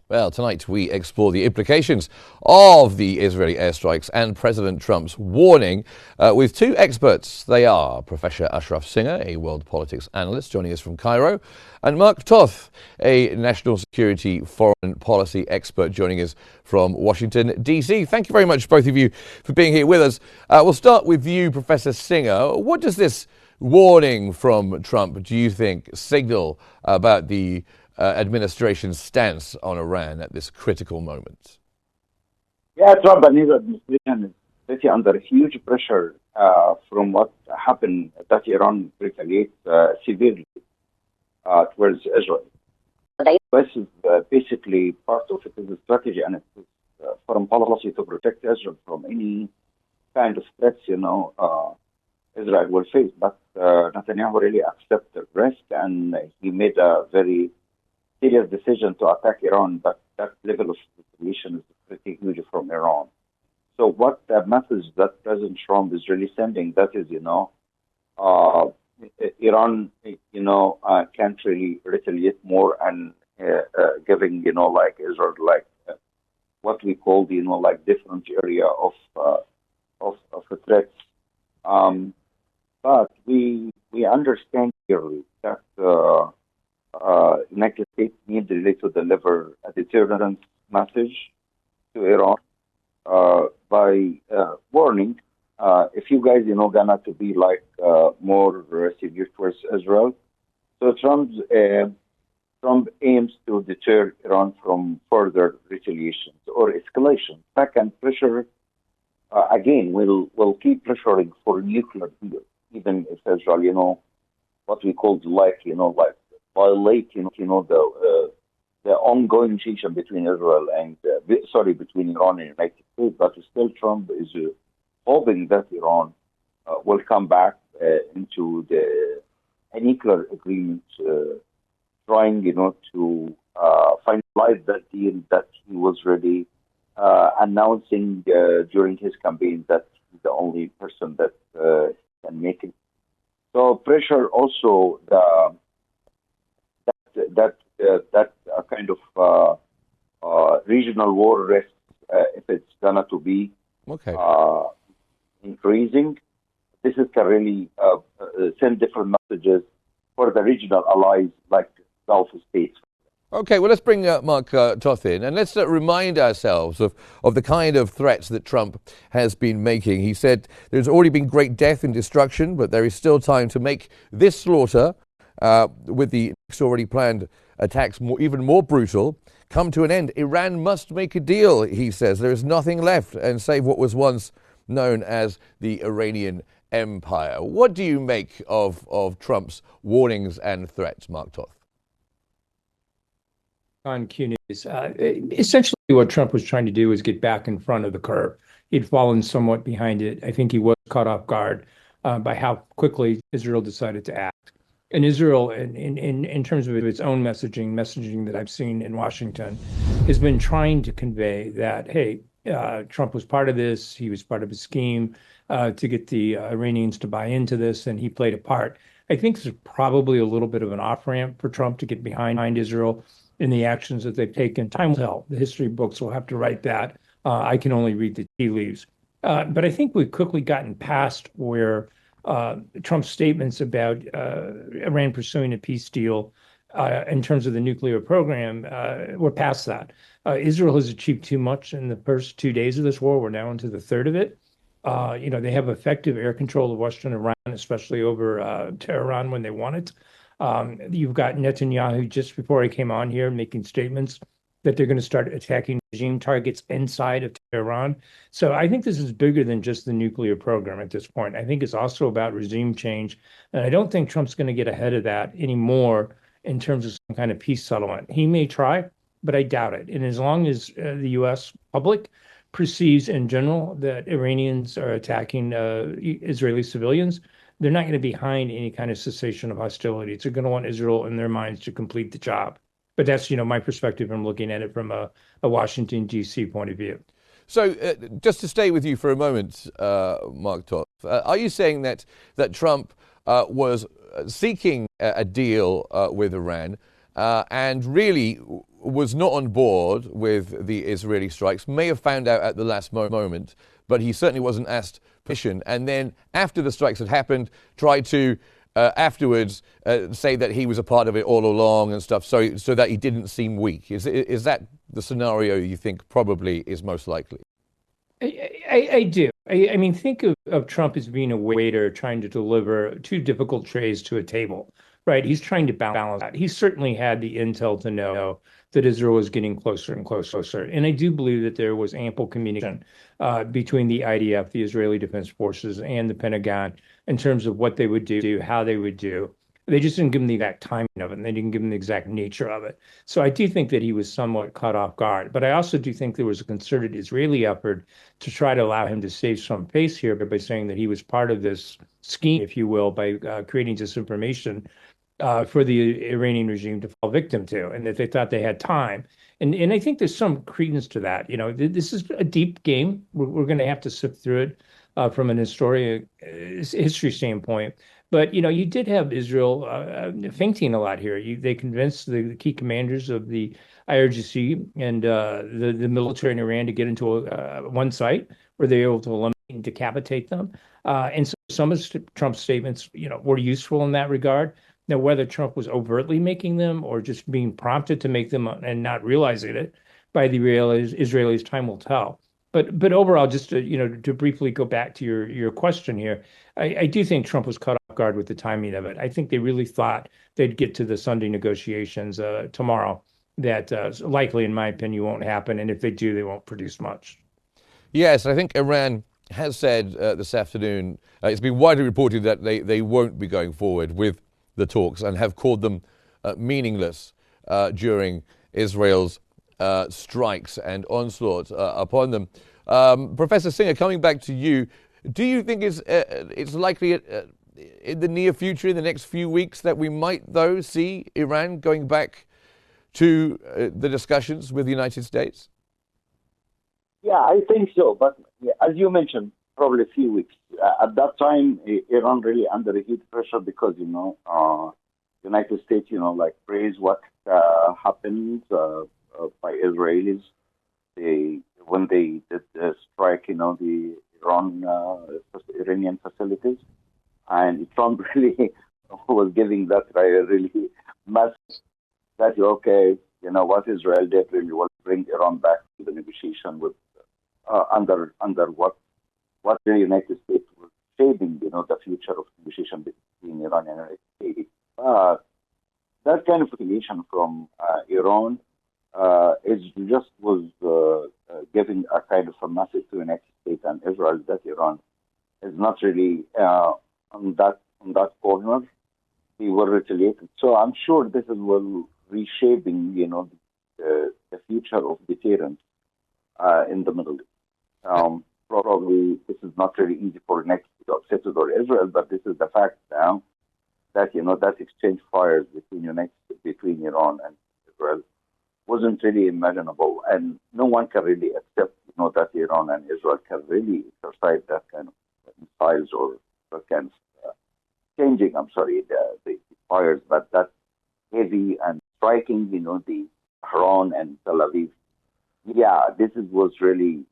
Well, tonight we explore the implications of the Israeli airstrikes and President Trump's warning with two experts. They are Professor Ashraf, a world politics analyst joining us from Cairo, and Mark Toth, a national security foreign policy expert joining us from Washington, D.C. Thank you very much, both of you, for being here with us. We'll start with you, Professor Singer. What does this warning from Trump, do you think, signal about the administration's stance on Iran at this critical moment? Yeah, Trump and his administration is pretty under huge pressure from what happened that Iran retaliates severely towards Israel. This is basically part of it is a strategy and it's foreign policy to protect Israel from any kind of threats, Israel will face. But Netanyahu really accepted the risk and he made a very serious decision to attack Iran, but that level of retaliation is pretty huge from Iran. So what the message that President Trump is really sending, that is, Iran, can't really retaliate more and giving, Israel, what we call, different area of threats. But we understand clearly that United States need really to deliver a deterrence message to Iran by warning if you guys, gonna to be more severe towards Israel. So Trump aims to deter Iran from further retaliations or escalation. Second, pressure again will keep pressuring for nuclear deal, even if Israel, what we call violate, the ongoing negotiation between Israel and between Iran and United States. But still, Trump is hoping that Iran will come back into a nuclear agreement, trying, to finalize that deal that he was really announcing during his campaign that he's the only person that can make it. So pressure also that kind of regional war risk, if it's gonna to be increasing, this is can really send different messages for the regional allies like Gulf states. Okay, well, let's bring Mark Toth in, and let's remind ourselves of the kind of threats that Trump has been making. He said there's already been great death and destruction, but there is still time to make this slaughter, with the next already planned attacks even more brutal, come to an end. Iran must make a deal, he says. There is nothing left, and save what was once known as the Iranian Empire. What do you make of Trump's warnings and threats, Mark Toth? On Qnews, essentially what Trump was trying to do was get back in front of the curve. He'd fallen somewhat behind it. I think he was caught off guard by how quickly Israel decided to act. And Israel, in terms of its own messaging that I've seen in Washington, has been trying to convey that, hey, Trump was part of this. He was part of a scheme to get the Iranians to buy into this, and he played a part. I think there's probably a little bit of an off-ramp for Trump to get behind Israel in the actions that they've taken. Time will tell. The history books will have to write that. I can only read the tea leaves. But I think we've quickly gotten past where Trump's statements about Iran pursuing a peace deal in terms of the nuclear program, we're past that. Israel has achieved too much in the first 2 days of this war. We're now into the third of it. They have effective air control of Western Iran, especially over Tehran when they want it. You've got Netanyahu just before he came on here making statements that they're going to start attacking regime targets inside of Tehran. So I think this is bigger than just the nuclear program at this point. I think it's also about regime change. And I don't think Trump's going to get ahead of that anymore in terms of some kind of peace settlement. He may try, but I doubt it. And as long as the U.S. public perceives in general that Iranians are attacking Israeli civilians, they're not going to be behind any kind of cessation of hostilities. They're going to want Israel in their minds to complete the job. But that's, my perspective. I'm looking at it from a Washington, D.C. point of view. So just to stay with you for a moment, Mark Toth, are you saying that Trump was seeking a deal with Iran and really was not on board with the Israeli strikes, may have found out at the last moment, but he certainly wasn't asked permission. And then after the strikes had happened, tried to afterwards say that he was a part of it all along and stuff, so that he didn't seem weak. Is that the scenario you think probably is most likely? I do. I mean, think of Trump as being a waiter trying to deliver two difficult trays to a table, right? He's trying to balance that. He certainly had the intel to know that Israel was getting closer and closer. And I do believe that there was ample communication between the IDF, the Israeli Defense Forces, and the Pentagon in terms of what they would do, how they would do. They just didn't give him the exact timing of it, and they didn't give him the exact nature of it. So I do think that he was somewhat caught off guard. But I also do think there was a concerted Israeli effort to try to allow him to save some face here by saying that he was part of this scheme, if you will, by creating disinformation for the Iranian regime to fall victim to, and that they thought they had time. And I think there's some credence to that. You know, this is a deep game. We're going to have to sift through it from an history standpoint. But, you know, you did have Israel fainting a lot here. They convinced the key commanders of the IRGC and the military in Iran to get into one site where they were able to eliminate and decapitate them. And so some of Trump's statements, you know, were useful in that regard. Now, whether Trump was overtly making them or just being prompted to make them and not realizing it by the Israelis, time will tell. But overall, just to briefly go back to your question here, I do think Trump was caught off guard with the timing of it. I think they really thought they'd get to the Sunday negotiations tomorrow. That likely, in my opinion, won't happen. And if they do, they won't produce much. Yes, I think Iran has said this afternoon, it's been widely reported that they won't be going forward with the talks and have called them meaningless during Israel's strikes and onslaught upon them. Professor Singer, coming back to you, do you think it's likely in the near future, in the next few weeks, that we might, though, see Iran going back to the discussions with the United States? Yeah, I think so. But as you mentioned, probably a few weeks. At that time, Iran really under a huge pressure because, United States, praise what happened by Israelis. When they did strike, the Iranian facilities. And Trump really was giving that really message that, okay, what Israel did really was bring Iran back to the negotiation with under what the United States was shaping, the future of negotiation between Iran and the United States. That kind of affiliation from Iran is just was giving a kind of a message to the United States and Israel that Iran is not really on that corner. He will retaliate. So I'm sure this is will reshaping, the future of deterrence in the Middle East. Probably this is not really easy for next to accept it or Israel, but this is the fact now that that exchange fires between Iran and Israel wasn't really imaginable, and no one can really accept that Iran and Israel can really exercise that kind of missiles or that kind of changing. The fires, but that heavy and striking. The Tehran and Tel Aviv. Yeah, this was really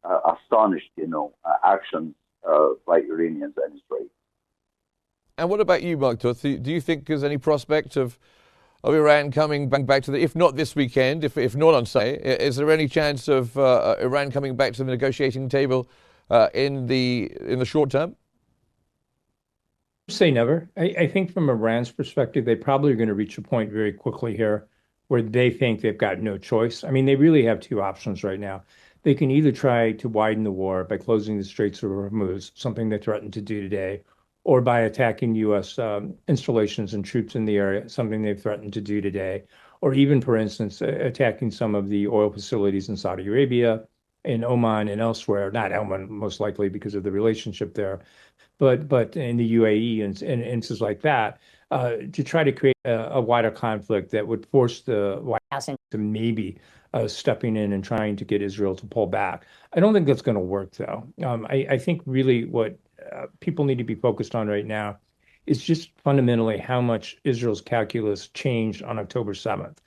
astonished, actions by Iranians and Israelis. And what about you, Mark Toth? Do you think there's any prospect of Iran coming back to if not this weekend, if not on Sunday, is there any chance of Iran coming back to the negotiating table in the short term? Say never. I think from Iran's perspective, they probably are going to reach a point very quickly here where they think they've got no choice. I mean, they really have two options right now. They can either try to widen the war by closing the Straits of Hormuz, something they threatened to do today, or by attacking U.S. Installations and troops in the area, something they've threatened to do today, or even, for instance, attacking some of the oil facilities in Saudi Arabia, in Oman and elsewhere, not Oman most likely because of the relationship there, but in the UAE and instances like that, to try to create a wider conflict that would force the White House into maybe stepping in and trying to get Israel to pull back. I don't think that's going to work, though. I think really what people need to be focused on right now is just fundamentally how much Israel's calculus changed on October 7th.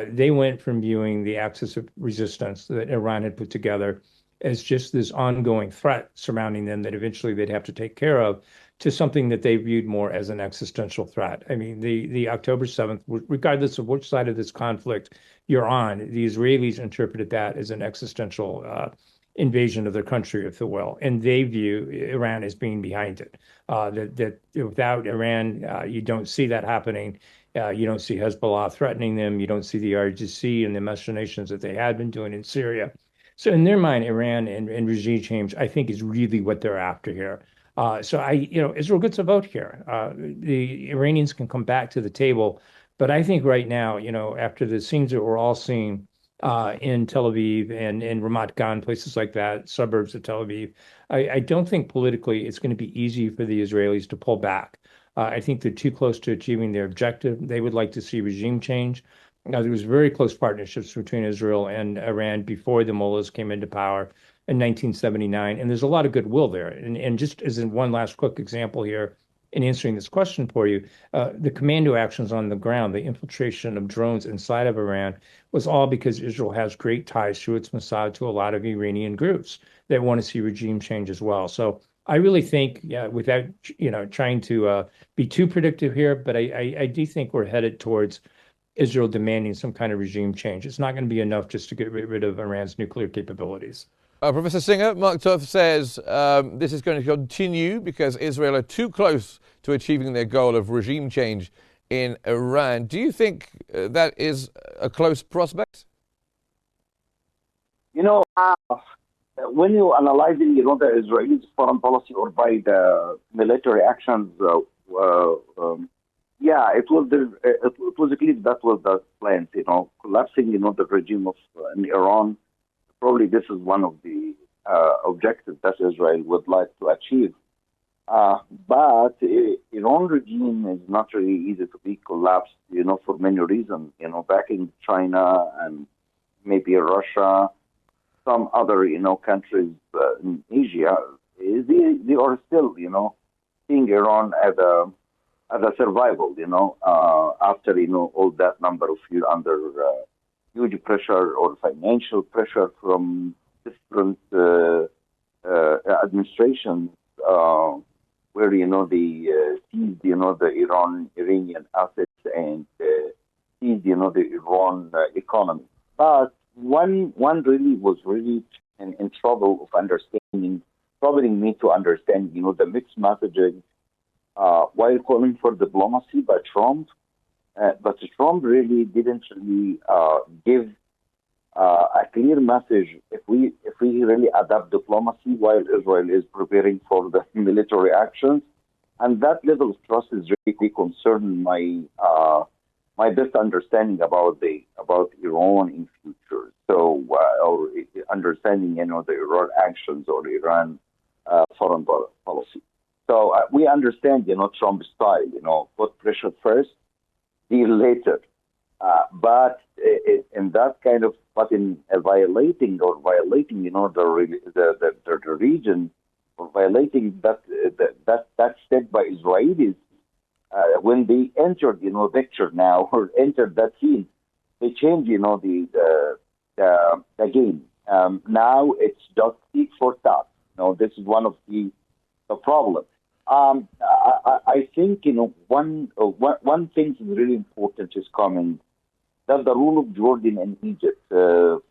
They went from viewing the axis of resistance that Iran had put together as just this ongoing threat surrounding them that eventually they'd have to take care of, to something that they viewed more as an existential threat. I mean, the October 7th, regardless of which side of this conflict you're on, the Israelis interpreted that as an existential invasion of their country, if you will, and they view Iran as being behind it. That without Iran, you don't see that happening. You don't see Hezbollah threatening them. You don't see the RGC and the machinations that they had been doing in Syria. So in their mind, Iran and regime change, I think, is really what they're after here. Israel gets a vote here. The Iranians can come back to the table, but I think right now, after the scenes that we're all seeing in Tel Aviv and in Ramat Gan, places like that, suburbs of Tel Aviv, I don't think politically it's going to be easy for the Israelis to pull back. I think they're too close to achieving their objective. They would like to see regime change. Now, there was very close partnerships between Israel and Iran before the mullahs came into power in 1979, and there's a lot of goodwill there. And just as in one last quick example here, in answering this question for you, the commando actions on the ground, the infiltration of drones inside of Iran, was all because Israel has great ties through its Mossad to a lot of Iranian groups that want to see regime change as well. So I really think, without trying to be too predictive here, but I do think we're headed towards Israel demanding some kind of regime change. It's not going to be enough just to get rid of Iran's nuclear capabilities. Professor Singer, Mark Toth says this is going to continue because Israel are too close to achieving their goal of regime change in Iran. Do you think that is a close prospect? When you analyzing, the Israeli foreign policy or by the military actions, it was clear that was the plan. Collapsing, the regime of in Iran. Probably this is one of the objectives that Israel would like to achieve. But Iran regime is not really easy to be collapsed, for many reasons. Backing China and maybe Russia, some other, countries in Asia, they are still, seeing Iran as a survival, after, all that number of years under huge pressure or financial pressure from different administrations, where they seized the Iranian assets and seized the Iran economy. But one really was really in trouble of understanding, troubling me to understand the mixed messaging while calling for diplomacy by Trump. But Trump really didn't really give a clear message if we really adopt diplomacy while Israel is preparing for the military actions, and that level of trust is really concerning my best understanding about Iran in future. So or understanding the Iran actions or Iran foreign policy. So we understand Trump's style. Put pressure first, deal later. But in that kind of, but in violating, the region, or violating that step by Israelis, when they entered, picture now, or entered that scene, they changed, the game. Now it's just seek for tat. This is one of the problems. I think one thing is really important is coming, that the rule of Jordan and Egypt, for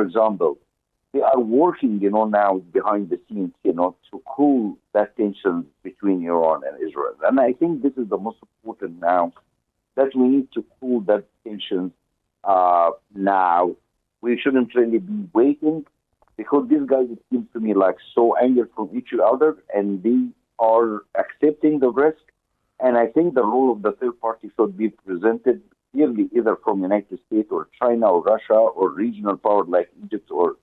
example, they are working now behind the scenes to cool that tension between Iran and Israel, and I think this is the most important now, that we need to cool that tension now. We shouldn't really be waiting, because these guys, it seems to me, like so angry from each other, and they are accepting the risk. And I think the role of the third party should be presented clearly, either from United States or China or Russia or regional power like Egypt or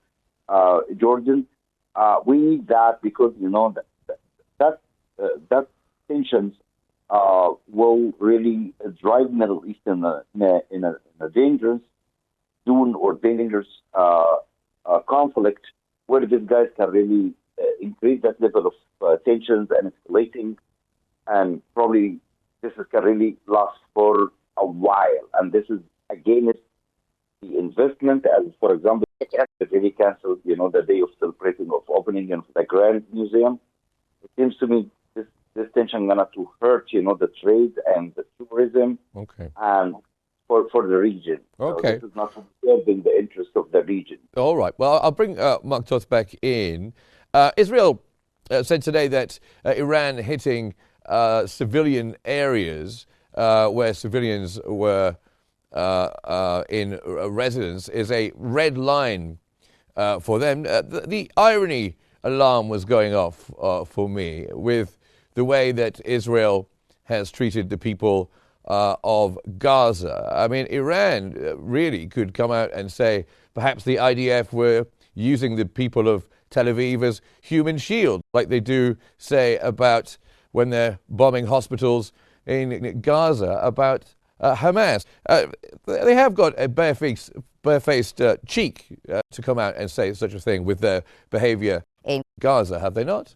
Jordan. We need that, because that tensions will really drive Middle East in a dangerous zone or dangerous conflict, where these guys can really increase that level of tensions and escalating and probably can really last for a while. And this is against the investment, as for example, they really canceled, the day of celebrating of opening in the Grand Museum. It seems to me this tension gonna to hurt, the trade and the tourism, Okay. and for the region. Okay. So this is not serving the interest of the region. All right. Well, I'll bring Mark Toth back in. Israel said today that Iran hitting civilian areas where civilians were in residence is a red line for them. The irony alarm was going off for me with the way that Israel has treated the people of Gaza. I mean, Iran really could come out and say perhaps the IDF were using the people of Tel Aviv as human shield, like they do say about when they're bombing hospitals in Gaza, about Hamas. They have got a barefaced cheek to come out and say such a thing with their behavior in Gaza, have they not?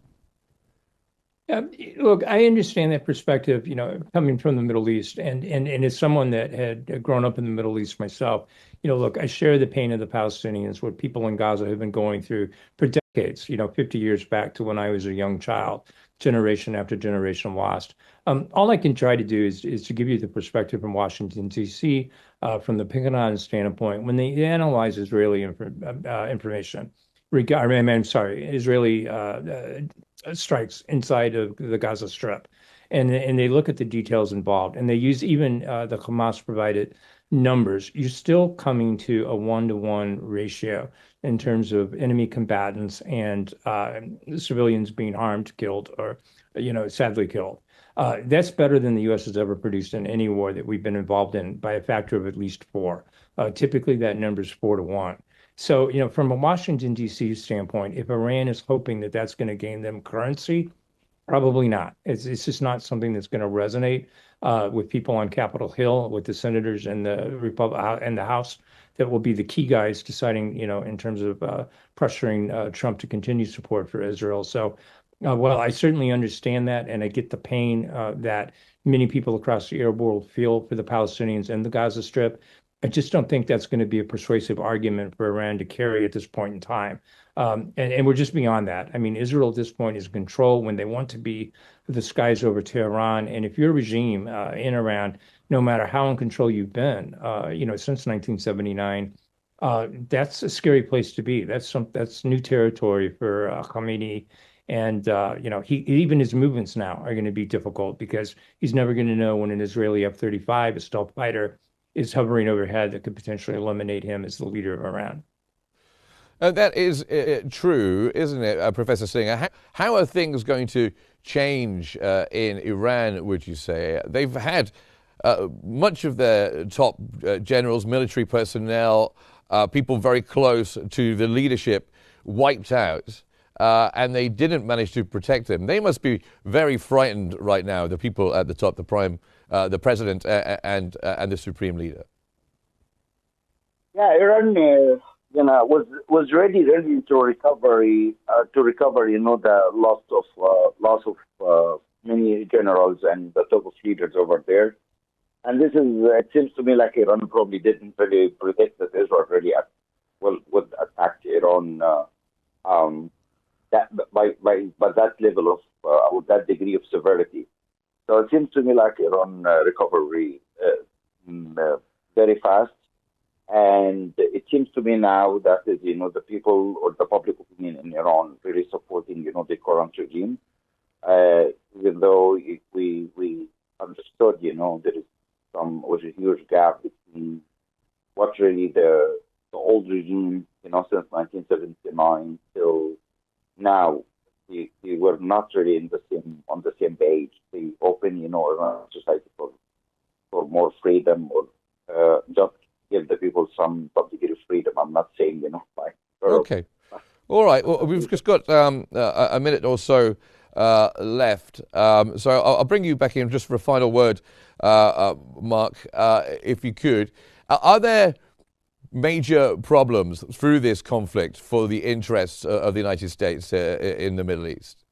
Look, I understand that perspective, coming from the Middle East, and as someone that had grown up in the Middle East myself, look, I share the pain of the Palestinians, what people in Gaza have been going through for decades, 50 years back to when I was a young child, generation after generation lost. All I can try to do is to give you the perspective from Washington, D.C., from the Pentagon standpoint, when they analyze Israeli information. Israeli strikes inside of the Gaza Strip, and they look at the details involved, and they use even the Hamas provided numbers. You're still coming to a 1-to-1 ratio in terms of enemy combatants and civilians being harmed, killed, or sadly killed. That's better than the U.S. has ever produced in any war that we've been involved in by a factor of at least 4. Typically, that number is 4-to-1. So, from a Washington, D.C. standpoint, if Iran is hoping that that's going to gain them currency, probably not. It's just not something that's going to resonate with people on Capitol Hill, with the senators and the House that will be the key guys deciding, in terms of pressuring Trump to continue support for Israel. So, well, I certainly understand that, and I get the pain that many people across the Arab world feel for the Palestinians and the Gaza Strip. I just don't think that's going to be a persuasive argument for Iran to carry at this point in time. And we're just beyond that. I mean, Israel at this point is in control when they want to be. The skies over Tehran. And if your regime in Iran, no matter how in control you've been, since 1979, that's a scary place to be. That's new territory for Khamenei. And even his movements now are going to be difficult because he's never going to know when an Israeli F-35, a stealth fighter, is hovering overhead that could potentially eliminate him as the leader of Iran. That is true, isn't it, Professor Singer? How are things going to change in Iran, would you say? They've had much of their top generals, military personnel, people very close to the leadership wiped out, and they didn't manage to protect them. They must be very frightened right now, the people at the top, the president and the supreme leader. Yeah, Iran, was ready to recover, the loss of many generals and the top of leaders over there. And it seems to me like Iran probably didn't really predict that Israel really would attack Iran that by that level of with that degree of severity. So it seems to me like Iran recovery very fast, and it seems to me now that the people or the public opinion in Iran really supporting the current regime, even though we understood there is was a huge gap between what really the old regime since 1979 till now. They were not really on the same page. They open, Iran society for more freedom or just give the people some degree of freedom. I'm not saying, Okay. All right. Well, we've just got a minute or so left. So I'll bring you back in just for a final word, Mark, if you could. Are there major problems through this conflict for the interests of the United States in the Middle East?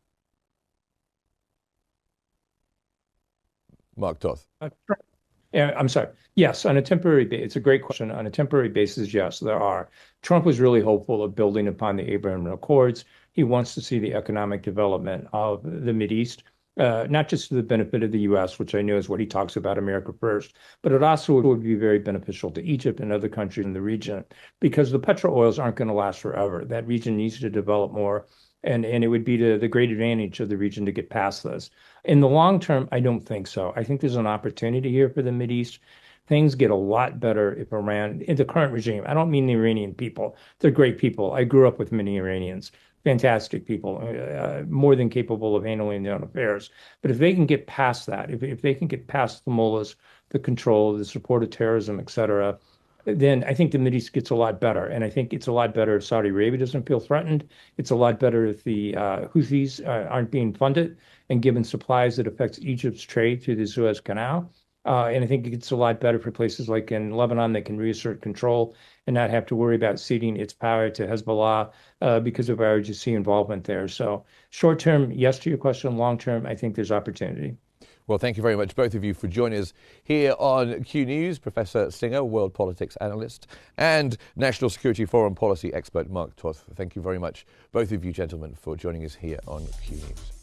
Mark Toth. Yeah, I'm sorry. Yes, on a temporary basis, it's a great question. On a temporary basis, yes, there are. Trump was really hopeful of building upon the Abraham Accords. He wants to see the economic development of the Mideast, not just to the benefit of the U.S., which I know is what he talks about, America first, but it also would be very beneficial to Egypt and other countries in the region because the petro oils aren't going to last forever. That region needs to develop more. And it would be to the great advantage of the region to get past this. In the long term, I don't think so. I think there's an opportunity here for the Mideast. Things get a lot better if Iran, in the current regime, I don't mean the Iranian people. They're great people. I grew up with many Iranians, fantastic people, more than capable of handling their own affairs. But if they can get past that, if they can get past the mullahs, the control, the support of terrorism, et cetera, then I think the Mideast gets a lot better. And I think it's a lot better if Saudi Arabia doesn't feel threatened. It's a lot better if the Houthis aren't being funded and given supplies that affects Egypt's trade through the Suez Canal. And I think it gets a lot better for places like in Lebanon that can reassert control and not have to worry about ceding its power to Hezbollah because of our IRGC involvement there. So short term, yes to your question. Long term, I think there's opportunity. Well, thank you very much, both of you, for joining us here on Q News. Professor Singer, world politics analyst, and national security foreign policy expert Mark Toth. Thank you very much, both of you gentlemen, for joining us here on Q News.